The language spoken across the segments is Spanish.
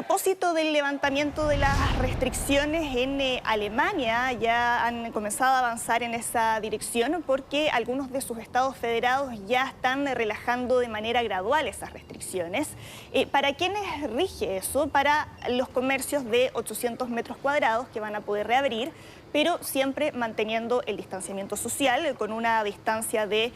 propósito del levantamiento de las restricciones en Alemania, ya han comenzado a avanzar en esa dirección porque algunos de sus estados federados ya están relajando de manera gradual esas restricciones. ¿Para quiénes rige eso? Para los comercios de 800 metros cuadrados que van a poder reabrir, pero siempre manteniendo el distanciamiento social con una distancia de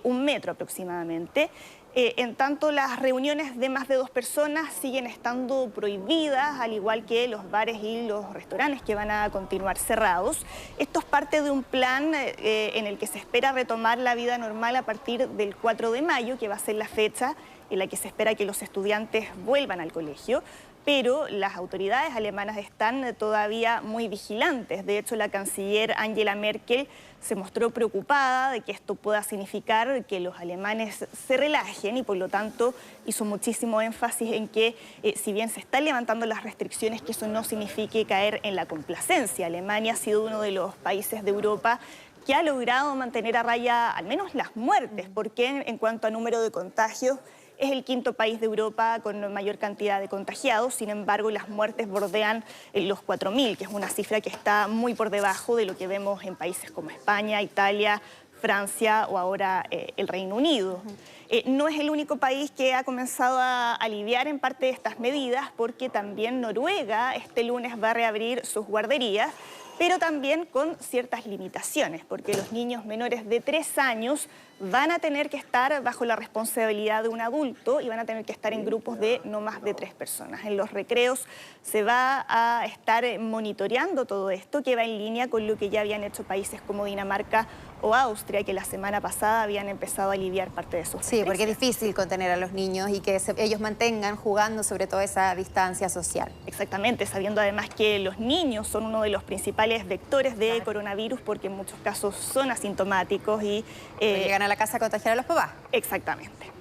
1 metro aproximadamente. En tanto, las reuniones de más de 2 personas siguen estando prohibidas, al igual que los bares y los restaurantes que van a continuar cerrados. Esto es parte de un plan en el que se espera retomar la vida normal a partir del 4 de mayo, que va a ser la fecha en la que se espera que los estudiantes vuelvan al colegio. Pero las autoridades alemanas están todavía muy vigilantes. De hecho, la canciller Angela Merkel se mostró preocupada de que esto pueda significar que los alemanes se relajen y por lo tanto hizo muchísimo énfasis en que si bien se están levantando las restricciones, que eso no signifique caer en la complacencia. Alemania ha sido uno de los países de Europa que ha logrado mantener a raya al menos las muertes, porque en cuanto a número de contagios, es el 5.º país de Europa con mayor cantidad de contagiados. Sin embargo, las muertes bordean los 4.000, que es una cifra que está muy por debajo de lo que vemos en países como España, Italia, Francia o ahora el Reino Unido. No es el único país que ha comenzado a aliviar en parte de estas medidas, porque también Noruega este lunes va a reabrir sus guarderías, pero también con ciertas limitaciones, porque los niños menores de 3 años van a tener que estar bajo la responsabilidad de un adulto y van a tener que estar en grupos de no más de 3 personas. En los recreos se va a estar monitoreando todo esto, que va en línea con lo que ya habían hecho países como Dinamarca o Austria, que la semana pasada habían empezado a aliviar parte de sus Sí, porque es difícil contener a los niños y que ellos mantengan jugando sobre todo esa distancia social. Exactamente, sabiendo además que los niños son uno de los principales vectores de coronavirus porque en muchos casos son asintomáticos y llegan a la casa a contagiar a los papás. Exactamente.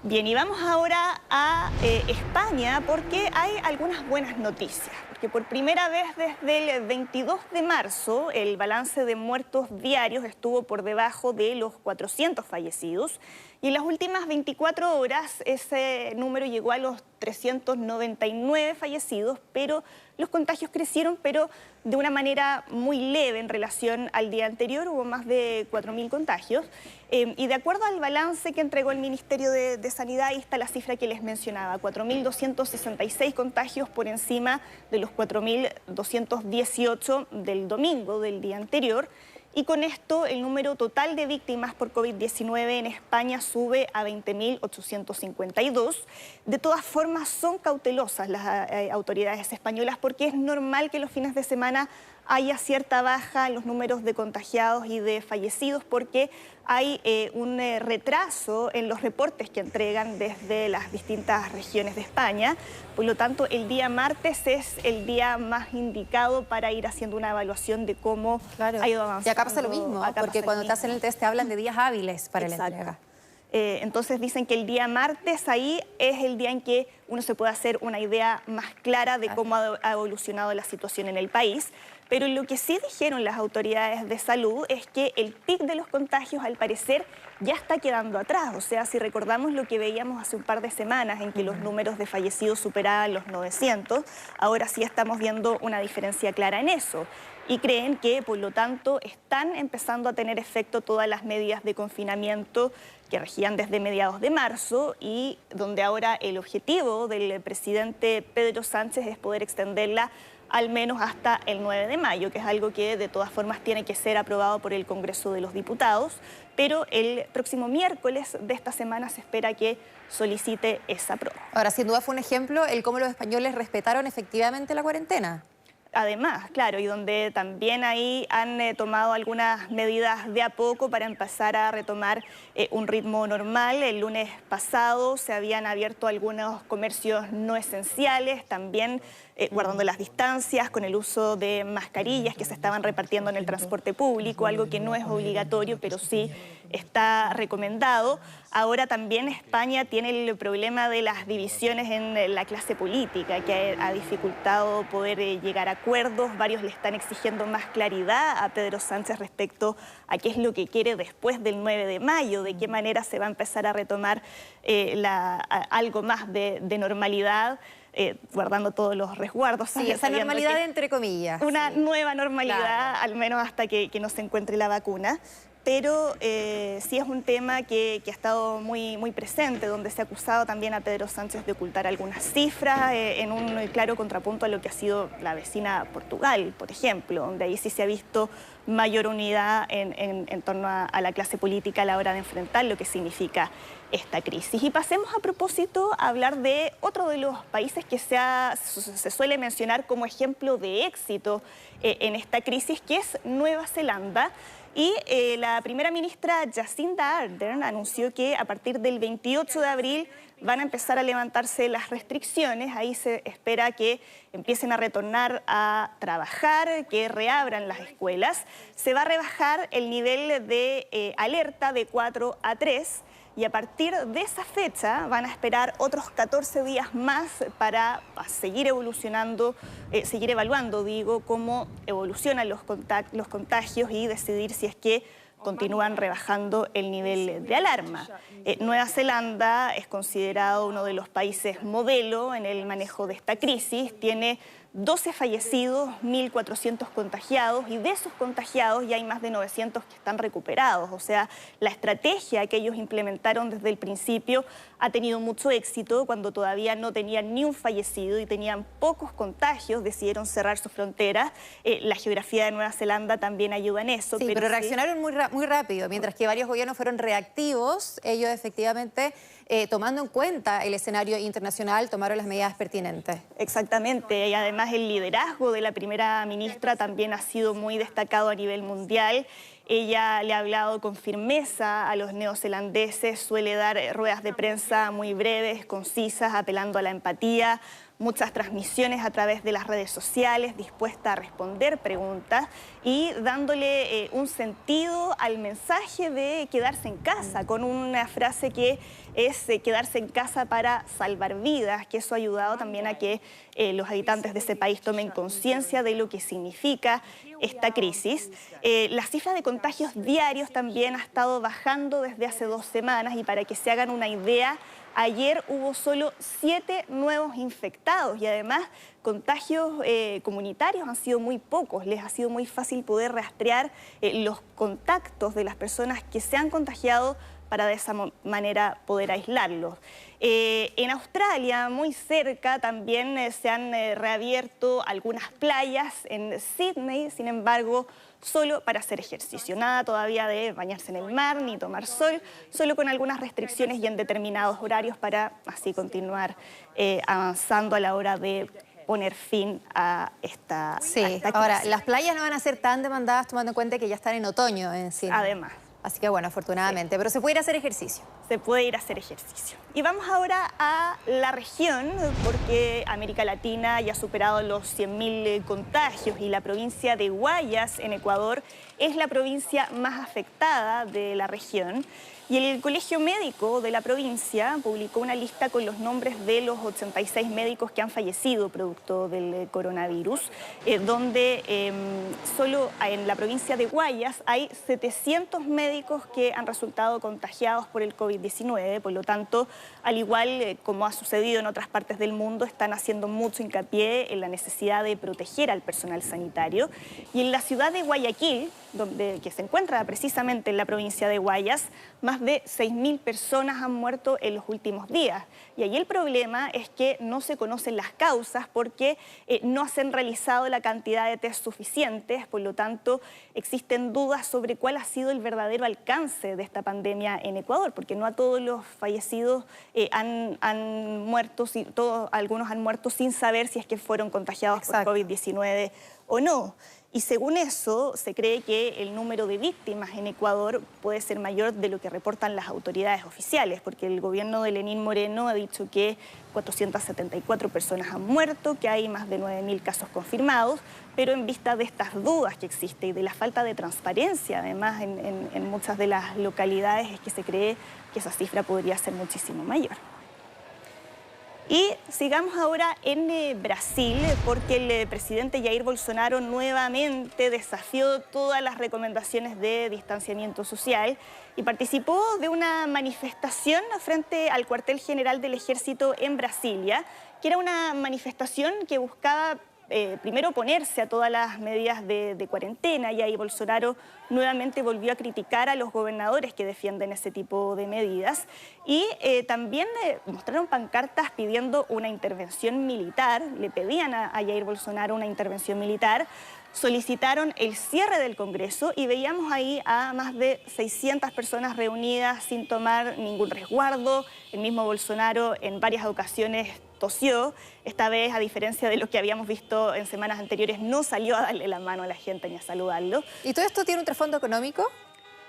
Bien, y vamos ahora a España porque hay algunas buenas noticias. Porque por primera vez desde el 22 de marzo el balance de muertos diarios estuvo por debajo de los 400 fallecidos. Y en las últimas 24 horas ese número llegó a los 399 fallecidos, pero los contagios crecieron, pero de una manera muy leve en relación al día anterior. Hubo más de 4.000 contagios. Y de acuerdo al balance que entregó el Ministerio de Sanidad, ahí está la cifra que les mencionaba, 4.266 contagios por encima de los 4.218 del domingo, del día anterior. Y con esto el número total de víctimas por COVID-19 en España sube a 20.852. De todas formas, son cautelosas las autoridades españolas porque es normal que los fines de semana haya cierta baja en los números de contagiados y de fallecidos porque hay un retraso en los reportes que entregan desde las distintas regiones de España. Por lo tanto, el día martes es el día más indicado para ir haciendo una evaluación de cómo ha ido avanzando. Y acá pasa lo mismo, porque cuando te hacen el test te hablan de días hábiles para la entrega. Entonces dicen que el día martes ahí es el día en que uno se puede hacer una idea más clara de cómo ha evolucionado la situación en el país. Pero lo que sí dijeron las autoridades de salud es que el pic de los contagios al parecer ya está quedando atrás. O sea, si recordamos lo que veíamos hace un par de semanas en que los números de fallecidos superaban los 900, ahora sí estamos viendo una diferencia clara en eso. Y creen que, por lo tanto, están empezando a tener efecto todas las medidas de confinamiento que regían desde mediados de marzo y donde ahora el objetivo del presidente Pedro Sánchez es poder extenderla al menos hasta el 9 de mayo, que es algo que de todas formas tiene que ser aprobado por el Congreso de los Diputados, pero el próximo miércoles de esta semana se espera que solicite esa prórroga. Ahora, sin duda fue un ejemplo el cómo los españoles respetaron efectivamente la cuarentena. Además, claro, y donde también ahí han tomado algunas medidas de a poco para empezar a retomar un ritmo normal. El lunes pasado se habían abierto algunos comercios no esenciales, también guardando las distancias, con el uso de mascarillas que se estaban repartiendo en el transporte público, algo que no es obligatorio, pero sí está recomendado. Ahora también España tiene el problema de las divisiones en la clase política, que ha dificultado poder llegar a acuerdos. Varios le están exigiendo más claridad a Pedro Sánchez respecto a qué es lo que quiere después del 9 de mayo, de qué manera se va a empezar a retomar algo más de normalidad. guardando todos los resguardos. Sí, esa normalidad entre comillas. Una nueva normalidad, claro, al menos hasta que no se encuentre la vacuna. Pero sí es un tema que ha estado muy presente, donde se ha acusado también a Pedro Sánchez de ocultar algunas cifras en un claro contrapunto a lo que ha sido la vecina Portugal, por ejemplo, donde ahí sí se ha visto mayor unidad en torno a la clase política a la hora de enfrentar lo que significa esta crisis. Y pasemos a propósito a hablar de otro de los países que se suele mencionar como ejemplo de éxito en esta crisis, que es Nueva Zelanda. Y la primera ministra Jacinda Ardern anunció que a partir del 28 de abril van a empezar a levantarse las restricciones. Ahí se espera que empiecen a retornar a trabajar, que reabran las escuelas. Se va a rebajar el nivel de alerta de 4 a 3. Y a partir de esa fecha van a esperar otros 14 días más para seguir evolucionando, seguir evaluando, cómo evolucionan los contagios y decidir si es que continúan rebajando el nivel de alarma. Nueva Zelanda es considerado uno de los países modelo en el manejo de esta crisis. Tiene 12 fallecidos, 1.400 contagiados, y de esos contagiados ya hay más de 900 que están recuperados. O sea, la estrategia que ellos implementaron desde el principio ha tenido mucho éxito. Cuando todavía no tenían ni un fallecido y tenían pocos contagios, decidieron cerrar sus fronteras. La geografía de Nueva Zelanda también ayuda en eso. Sí, pero reaccionaron muy rápido. Mientras que varios gobiernos fueron reactivos, ellos efectivamente, tomando en cuenta el escenario internacional, tomaron las medidas pertinentes. Exactamente, y además el liderazgo de la primera ministra también ha sido muy destacado a nivel mundial. Ella le ha hablado con firmeza a los neozelandeses, suele dar ruedas de prensa muy breves, concisas, apelando a la empatía, muchas transmisiones a través de las redes sociales, dispuesta a responder preguntas y dándole un sentido al mensaje de quedarse en casa, con una frase que es quedarse en casa para salvar vidas, que eso ha ayudado también a que los habitantes de ese país tomen conciencia de lo que significa esta crisis. La cifra de contagios diarios también ha estado bajando desde hace 2 semanas, y para que se hagan una idea, ayer hubo solo 7 nuevos infectados, y además contagios comunitarios han sido muy pocos. Les ha sido muy fácil poder rastrear los contactos de las personas que se han contagiado para de esa manera poder aislarlos. En Australia, muy cerca, también se han reabierto algunas playas en Sydney, sin embargo, solo para hacer ejercicio. Nada todavía de bañarse en el mar ni tomar sol, solo con algunas restricciones y en determinados horarios para así continuar avanzando a la hora de poner fin a esta crisis. Ahora, las playas no van a ser tan demandadas tomando en cuenta que ya están en otoño en Sydney. Además. Así que bueno, afortunadamente, pero se puede ir a hacer ejercicio. Se puede ir a hacer ejercicio. Y vamos ahora a la región, porque América Latina ya ha superado los 100.000 contagios y la provincia de Guayas, en Ecuador, es la provincia más afectada de la región. Y el Colegio Médico de la provincia publicó una lista con los nombres de los 86 médicos que han fallecido producto del coronavirus, donde solo en la provincia de Guayas hay 700 médicos que han resultado contagiados por el COVID-19. Por lo tanto, al igual como ha sucedido en otras partes del mundo, están haciendo mucho hincapié en la necesidad de proteger al personal sanitario. Y en la ciudad de Guayaquil, que se encuentra precisamente en la provincia de Guayas, más de 6.000 personas han muerto en los últimos días. Y ahí el problema es que no se conocen las causas porque no se han realizado la cantidad de test suficientes. Por lo tanto, existen dudas sobre cuál ha sido el verdadero alcance de esta pandemia en Ecuador, porque no a todos los fallecidos han muerto, algunos han muerto sin saber si es que fueron contagiados por COVID-19 o no. Y según eso, se cree que el número de víctimas en Ecuador puede ser mayor de lo que reportan las autoridades oficiales, porque el gobierno de Lenín Moreno ha dicho que 474 personas han muerto, que hay más de 9.000 casos confirmados, pero en vista de estas dudas que existen y de la falta de transparencia, además, en muchas de las localidades, es que se cree que esa cifra podría ser muchísimo mayor. Y sigamos ahora en Brasil, porque el presidente Jair Bolsonaro nuevamente desafió todas las recomendaciones de distanciamiento social y participó de una manifestación frente al cuartel general del Ejército en Brasilia, que era una manifestación que buscaba primero oponerse a todas las medidas de cuarentena, y ahí Bolsonaro nuevamente volvió a criticar a los gobernadores que defienden ese tipo de medidas, y también mostraron pancartas pidiendo una intervención militar, le pedían a Jair Bolsonaro una intervención militar, solicitaron el cierre del Congreso y veíamos ahí a más de 600 personas reunidas sin tomar ningún resguardo. El mismo Bolsonaro en varias ocasiones tosió. Esta vez, a diferencia de lo que habíamos visto en semanas anteriores, no salió a darle la mano a la gente ni a saludarlo. ¿Y todo esto tiene un trasfondo económico?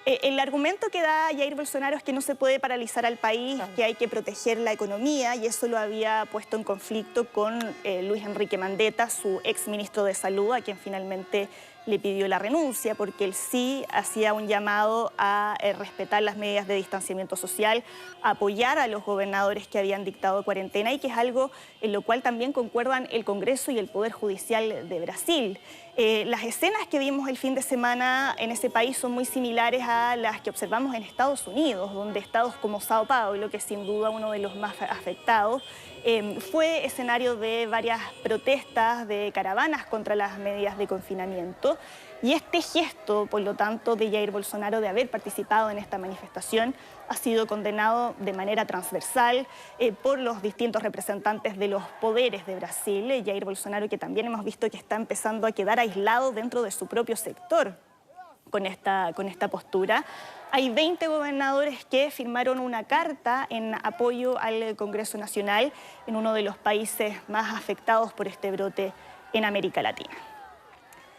El argumento que da Jair Bolsonaro es que no se puede paralizar al país, que hay que proteger la economía, y eso lo había puesto en conflicto con Luis Enrique Mandetta, su exministro de Salud, a quien finalmente le pidió la renuncia, porque él sí hacía un llamado a respetar las medidas de distanciamiento social, a apoyar a los gobernadores que habían dictado cuarentena, y que es algo en lo cual también concuerdan el Congreso y el Poder Judicial de Brasil. Las escenas que vimos el fin de semana en ese país son muy similares a las que observamos en Estados Unidos, donde estados como Sao Paulo, que es sin duda uno de los más afectados, fue escenario de varias protestas, de caravanas contra las medidas de confinamiento. Y este gesto, por lo tanto, de Jair Bolsonaro de haber participado en esta manifestación ha sido condenado de manera transversal por los distintos representantes de los poderes de Brasil. Jair Bolsonaro, que también hemos visto que está empezando a quedar aislado dentro de su propio sector con esta postura. Hay 20 gobernadores que firmaron una carta en apoyo al Congreso Nacional en uno de los países más afectados por este brote en América Latina.